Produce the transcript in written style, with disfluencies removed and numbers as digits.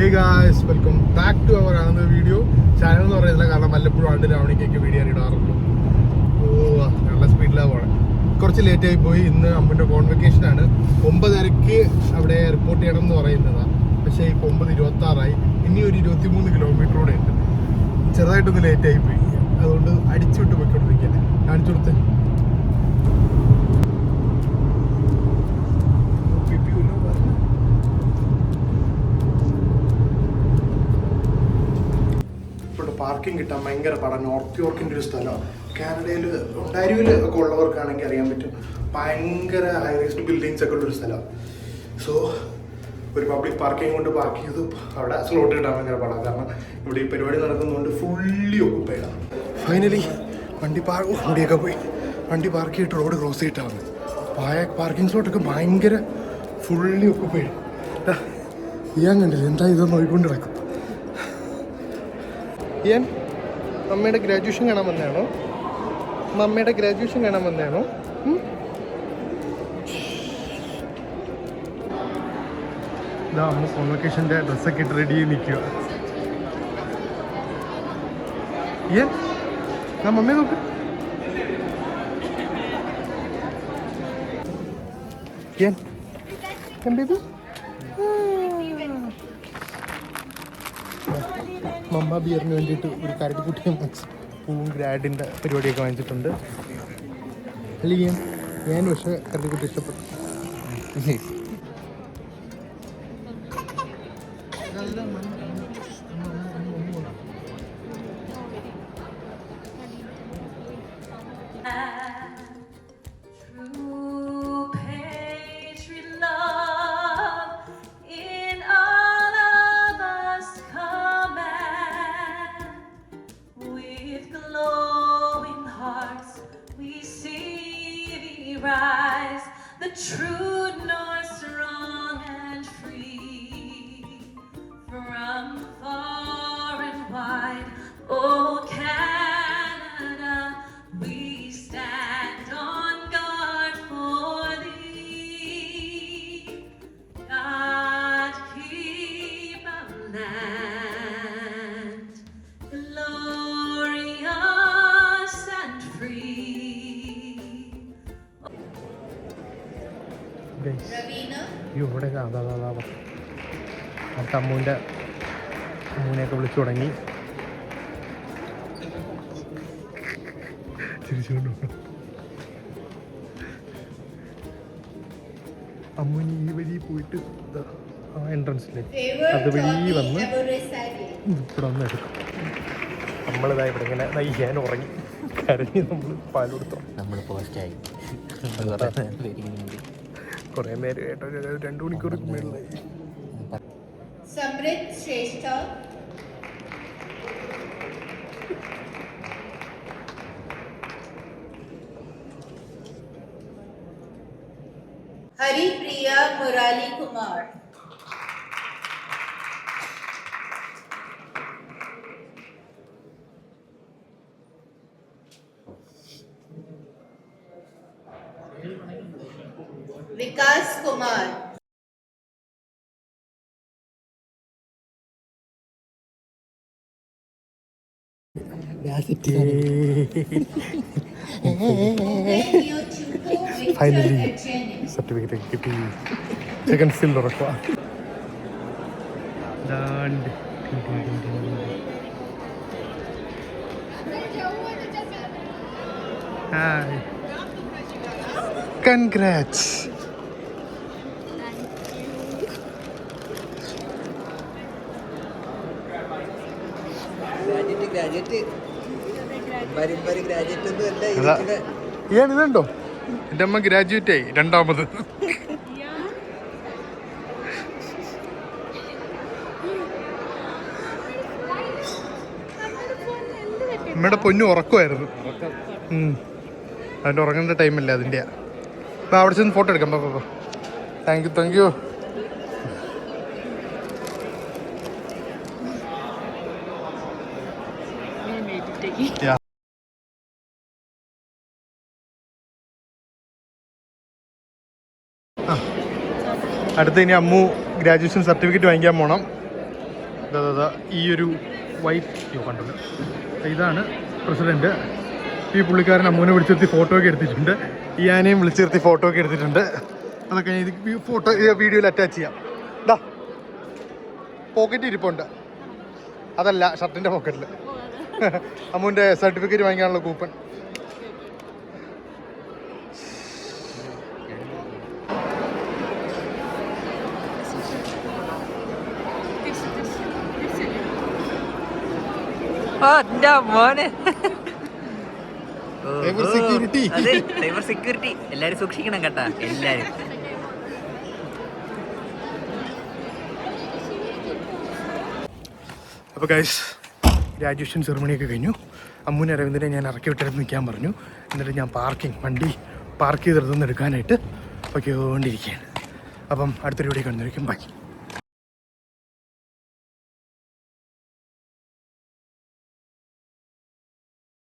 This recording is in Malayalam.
Hey guys, welcome back to our another video. Channel എന്ന് പറയുന്നില്ല കാരണം വല്ലപ്പോഴും ആണ്ട് രാവണിക്കൊക്കെ വീഡിയോ ഇടാറുള്ളൂ. നല്ല സ്പീഡിലാണ് പോകണം. കുറച്ച് ലേറ്റായി പോയി. ഇന്ന് അമ്മൻ്റെ കോൺവെക്കേഷനാണ്. 9:30 അവിടെ റിപ്പോർട്ട് ചെയ്യണം എന്ന് പറയുന്നതാണ്. പക്ഷേ ഇപ്പോൾ 9:26 ഇനി ഒരു 23 കിലോമീറ്റർ കൂടെ ഉണ്ട്. ചെറുതായിട്ടൊന്ന് ലേറ്റായി പോയി. അതുകൊണ്ട് അടിച്ചുവിട്ട് പോയിക്കൊണ്ടിരിക്കുകയാണ്. കാണിച്ചു കൊടുത്ത് പാർക്കിംഗ് കിട്ടാൻ ഭയങ്കര പാടാണ്. നോർത്ത് യോർക്കിൻ്റെ ഒരു സ്ഥലമാണ്. കാനഡയിൽ ഒണ്ടാരിയോയിൽ ഒക്കെ ഉള്ളവർക്കാണെങ്കിൽ അറിയാൻ പറ്റും. ഭയങ്കര ഹൈ റൈസ്ഡ് ബിൽഡിങ്സ് ഒക്കെ ഉള്ളൊരു സ്ഥലമാണ്. സോ ഒരു പബ്ലിക് പാർക്കിംഗ് കൊണ്ട് പാർക്ക് ചെയ്തു അവിടെ സ്ലോട്ട് കിട്ടാൻ ഭയങ്കര പാടാണ്. കാരണം ഇവിടെ ഈ പരിപാടി നടക്കുന്നതുകൊണ്ട് ഫുള്ളി ഒക്കുപ്പൈഡാണ്. ഫൈനലി വണ്ടിയൊക്കെ പോയി വണ്ടി പാർക്ക് ചെയ്തിട്ട് റോഡ് ക്രോസ് ചെയ്തിട്ടാണ്. പാർക്കിംഗ് സ്ലോട്ടൊക്കെ ഭയങ്കര ഫുള്ളി ഒക്കുപ്പൈഡ്. ചെയ്യാൻ കണ്ടില്ല എന്താ ഇതൊന്നും നോക്കിക്കൊണ്ട് കിടക്കും. ഞാൻ മമ്മയുടെ ഗ്രാജുവേഷൻ കാണാൻ വന്നതാണോ? മമ്മയുടെ ഗ്രാജുവേഷൻ കാണാൻ വന്നതാണോ? ഇതാ അമ്മ കോൺവെക്കേഷൻ്റെ ഡ്രസ്സൊക്കെ ഇട്ട് റെഡി ചെയ്ത് നിൽക്കുക. ഞാൻ മമ്മയെ നോക്ക്. ബേബി മമ്മ ബിയറിന് വേണ്ടിയിട്ട് ഒരു കരടിക്കുട്ടിയും പൂവും ഗ്രാഡിൻ്റെ പരിപാടിയൊക്കെ വാങ്ങിച്ചിട്ടുണ്ട്. അല്ലെങ്കിൽ ഞാൻ പക്ഷേ കരടിക്കുട്ടി ഇഷ്ടപ്പെട്ടു. Rise, the true north, strong and free, from far and wide, oh Canada, we stand on guard for thee. God keep our land glorious and free. ഇവിടെ അമ്മൂനെയൊക്കെ വിളിച്ചു തുടങ്ങി. തിരിച്ചുകൊണ്ടു അമ്മൂനി ഈ വഴി പോയിട്ട് ആ എൻട്രൻസിലേക്ക് അത് വഴി വന്ന് ഇവിടെ വന്ന് എടുക്കും. നമ്മളിതാ ഇവിടെ ഇങ്ങനെ നയ്യാൻ ഉറങ്ങി കരഞ്ഞ് നമ്മൾ പാൽ കൊടുത്തു. നമ്മൾ പോസ്റ്റായി കുറേ നേരമായിട്ട് 2 മണിക്കൂർ മേളിലായി. സമൃദ്ധ് ശ്രേഷ്ഠ, ഹരിപ്രിയ മുരാലി കുമാർ, विकास कुमार, ഫൈനലി സർട്ടിഫിക്കറ്റ് കിട്ടി. സെക്കൻഡ് സ്റ്റിൽ ഉറക്കുക. Hi, congrats. ഇതുണ്ടോ? എൻ്റെ അമ്മ ഗ്രാജുവേറ്റ് ആയി 2ാമത്. അമ്മയുടെ പൊന്നു ഉറക്കുമായിരുന്നു. അതിൻ്റെ ഉറങ്ങേണ്ട ടൈമല്ലേ അതിൻ്റെ. അപ്പം അവിടെ ചെന്ന് ഫോട്ടോ എടുക്കാം. Thank you. അടുത്ത് ഇനി അമ്മു ഗ്രാജുവേഷൻ സർട്ടിഫിക്കറ്റ് വാങ്ങിക്കാൻ പോകണം. ഈ ഒരു വൈറ്റ് കണ്ടത്, ഇതാണ് പ്രസിഡന്റ്. ഈ പുള്ളിക്കാരൻ അമ്മൂനെ വിളിച്ചിരുത്തി ഫോട്ടോ ഒക്കെ എടുത്തിട്ടുണ്ട്, ഈ ആനയും വിളിച്ചിരുത്തി ഫോട്ടോ ഒക്കെ എടുത്തിട്ടുണ്ട്. അതൊക്കെ ഇത് ഫോട്ടോ വീഡിയോയിൽ അറ്റാച്ച് ചെയ്യാം. ഇതാ പോക്കറ്റ് ഇരിപ്പുണ്ട്, അതല്ല ഷർട്ടിൻ്റെ പോക്കറ്റിൽ. അമ്മൂൻ്റെ സർട്ടിഫിക്കറ്റ് വാങ്ങിക്കാനുള്ള കൂപ്പൺ. സെക്യൂരിറ്റി എല്ലാരും സൂക്ഷിക്കണം കേട്ടാ, എല്ലാരും. അപ്പോൾ ഗൈസ്, ഗ്രാജുവേഷൻ സെറിമണിയൊക്കെ കഴിഞ്ഞു. അമ്മൂനെ അരവിന്ദനെ ഞാൻ ഇറക്കി വിട്ടിട്ട് നിൽക്കാൻ പറഞ്ഞു. എന്നിട്ട് ഞാൻ വണ്ടി പാർക്ക് ചെയ്തെടുത്തുനിന്ന് എടുക്കാനായിട്ട് പൊയ്ക്കൊണ്ടിരിക്കുകയാണ്. അപ്പം അടുത്തൊരു വീഡിയോ കണ്ടിരിക്കും. ബാക്കി.